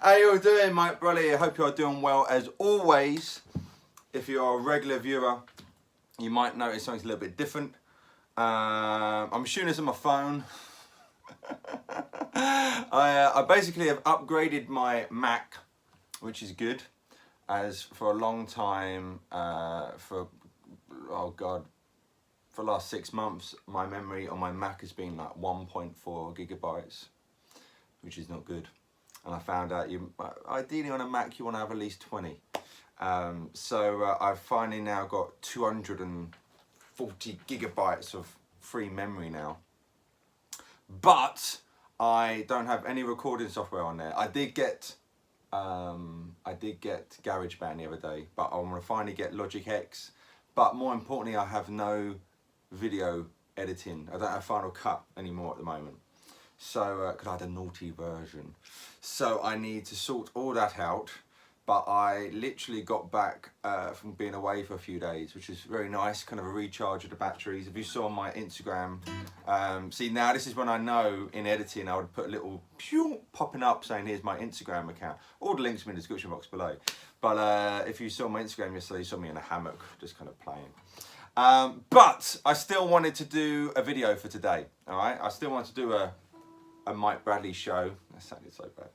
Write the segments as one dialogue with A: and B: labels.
A: How you all doing, Mike Brolly? I hope you're doing well as always. If you're a regular viewer, you might notice something's a little bit different. I'm shooting this on my phone. I basically have upgraded my Mac, which is good, as for a long time, for the last 6 months, my memory on my Mac has been like 1.4 gigabytes, which is not good. And I found out ideally on a Mac you want to have at least 20. So I've finally now got 240 gigabytes of free memory now. But I don't have any recording software on there. I did get GarageBand the other day, but I want to finally get Logic X. But more importantly, I have no video editing. I don't have Final Cut anymore at the moment. So, because I had a naughty version. So I need to sort all that out. But I literally got back from being away for a few days, which is very nice, kind of a recharge of the batteries. If you saw my Instagram, see now this is when I know in editing I would put a little pew popping up saying here's my Instagram account. All the links are in the description box below. But if you saw my Instagram yesterday, you saw me in a hammock, just kind of playing. But I still wanted to do a video for today, all right? I still want to do a Mike Bradley show. That sounded so bad.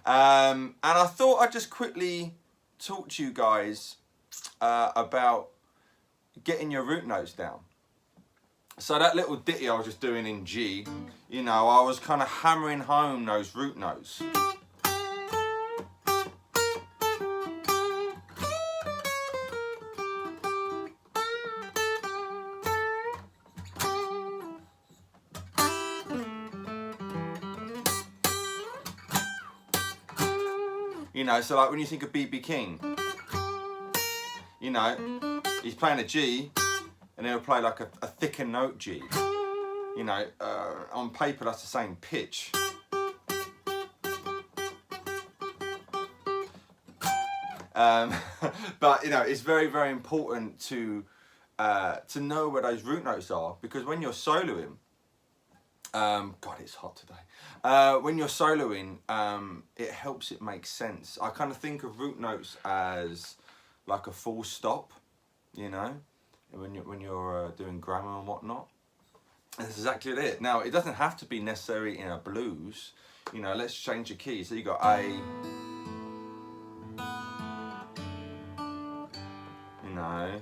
A: And I thought I'd just quickly talk to you guys about getting your root notes down. So that little ditty I was just doing in G, you know, I was kind of hammering home those root notes. You know, so like when you think of B.B. King, you know, he's playing a G and he'll play like a thicker note G. You know, on paper that's the same pitch. But you know, it's very, very important to know where those root notes are, because when you're soloing, God, it's hot today. When you're soloing, it helps it make sense. I kind of think of root notes as like a full stop, you know, when you're doing grammar and whatnot. And that's exactly it. Now, it doesn't have to be necessary in a blues. You know, let's change the key. So you got A, you know.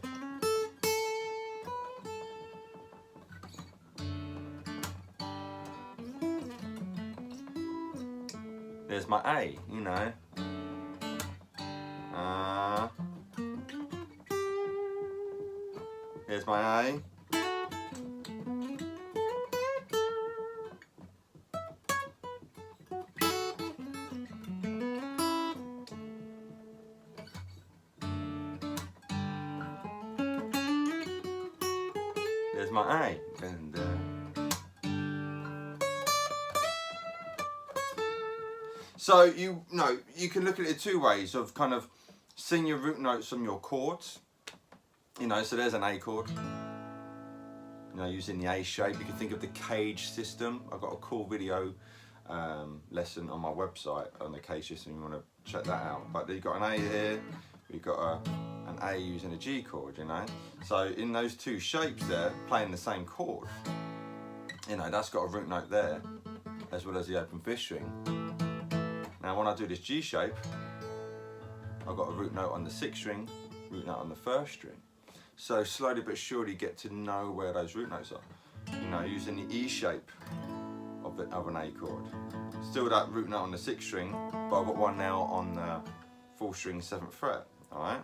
A: There's my A, you know. Here's my A. There's my A. And so you know, you can look at it two ways of kind of seeing your root notes from your chords. You know, so there's an A chord. You know, using the A shape. You can think of the cage system. I've got a cool video lesson on my website on the cage system. You want to check that out. But you've got an A here. We've got an A using a G chord. You know, so in those two shapes there, playing the same chord. You know, that's got a root note there, as well as the open fifth string. Now when I do this G shape, I've got a root note on the sixth string, root note on the first string. So slowly but surely get to know where those root notes are. You know, using the E shape of an A chord. Still that root note on the sixth string, but I've got one now on the fourth string, 7th fret, all right?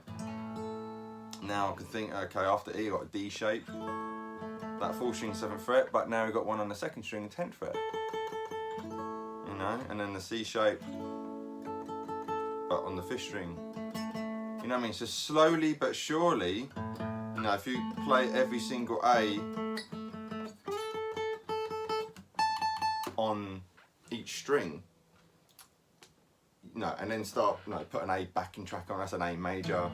A: Now I can think, okay, after E I've got a D shape, that fourth string, 7th fret, but now we've got one on the second string, 10th fret. You know, and then the C shape, but on the fifth string. You know what I mean? So slowly but surely, you know, if you play every single A on each string, you know, and then start, you know, put an A backing track on, that's an A major.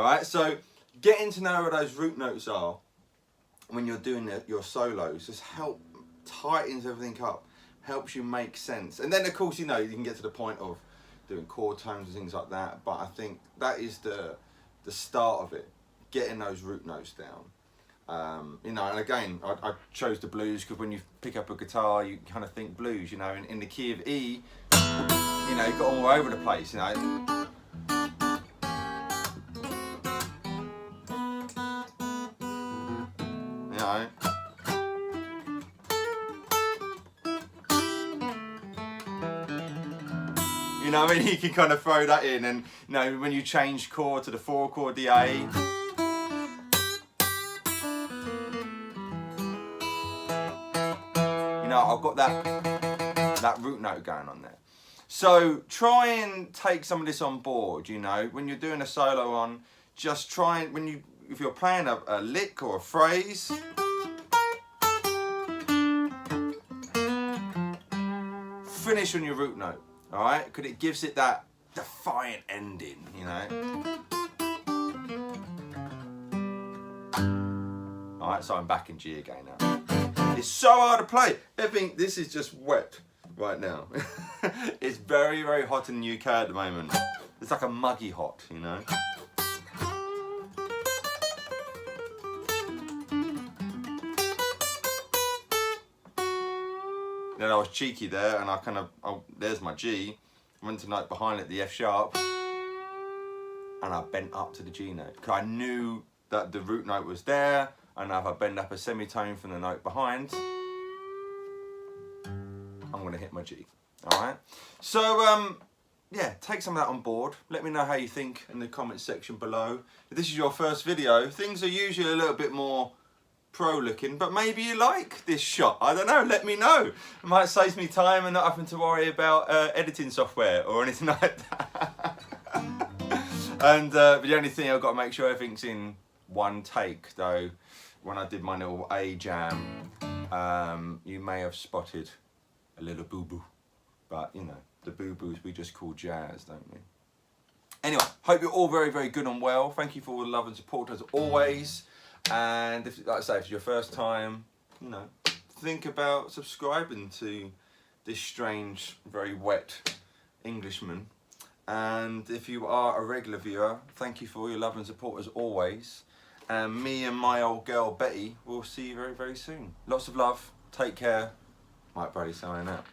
A: right, so getting to know where those root notes are when you're doing your solos just tightens everything up, helps you make sense. And then of course, you know, you can get to the point of doing chord tones and things like that, but I think that is the start of it, getting those root notes down. You know, and again, I chose the blues because when you pick up a guitar, you kind of think blues, you know, in the key of E, you know, you've got all over the place, you know. You know. You know, I mean, you can kind of throw that in, and you know, when you change chord to the 4 chord, the A. You know, I've got that root note going on there. So try and take some of this on board. You know, when you're doing a solo on, just try and if you're playing a lick or a phrase, finish on your root note. All right, because it gives it that defiant ending, you know. All right, so I'm back in G again now. It's so hard to play. I think this is just wet right now. It's very, very hot in the UK at the moment. It's like a muggy hot, you know. Then I was cheeky there, and there's my G. Went to note behind it, the F sharp, and I bent up to the G note because I knew that the root note was there, and if I bend up a semitone from the note behind, I'm gonna hit my G. All right. So yeah, take some of that on board. Let me know how you think in the comments section below. If this is your first video, things are usually a little bit more pro looking, but maybe you like this shot. I don't know, let me know. It might save me time and not having to worry about editing software or anything like that. And but the only thing I've got to make sure everything's in one take though. When I did my little A jam, you may have spotted a little boo-boo, but you know, the boo-boos we just call jazz, don't we? Anyway, hope you're all very, very good and well. Thank you for all the love and support as always. And if, like I say, if it's your first time, you know, think about subscribing to this strange, very wet Englishman. And if you are a regular viewer, thank you for all your love and support as always. And me and my old girl Betty will see you very, very soon. Lots of love. Take care. Mike Brady signing out.